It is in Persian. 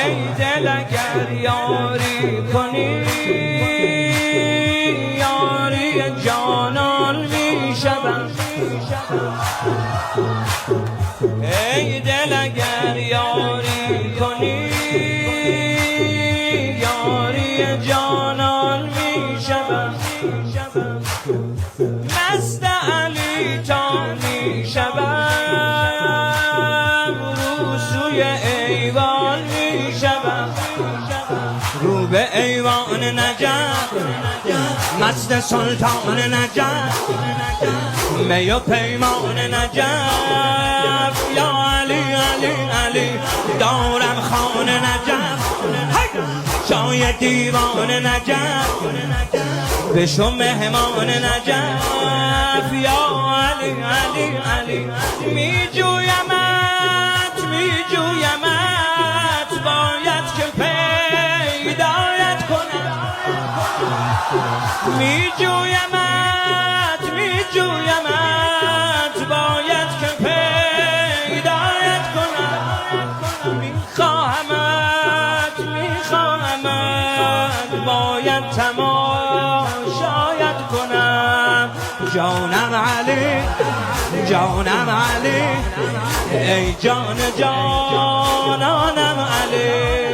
ای دل اگر یاری کنی یاری جانان می شود. ای دل اگر یاری کنی یاری جانان می شود. مست علی تا می شود رو سوی ایوان می شود. رو به ایوان نجف مست سلطان نجف می و پیمان نجف. یا علی علی علی دارم خان نجف جای دیوان نجف بشو مهمان نجف. یا علی علی علی می جویمت می جویمت باید که پیدایت کنم. می جویمت می جویمت باید که پیدایت کنم. می خواهمت باید تماشایت کنم. جانم علی جانم علی ای جان جانانم علی.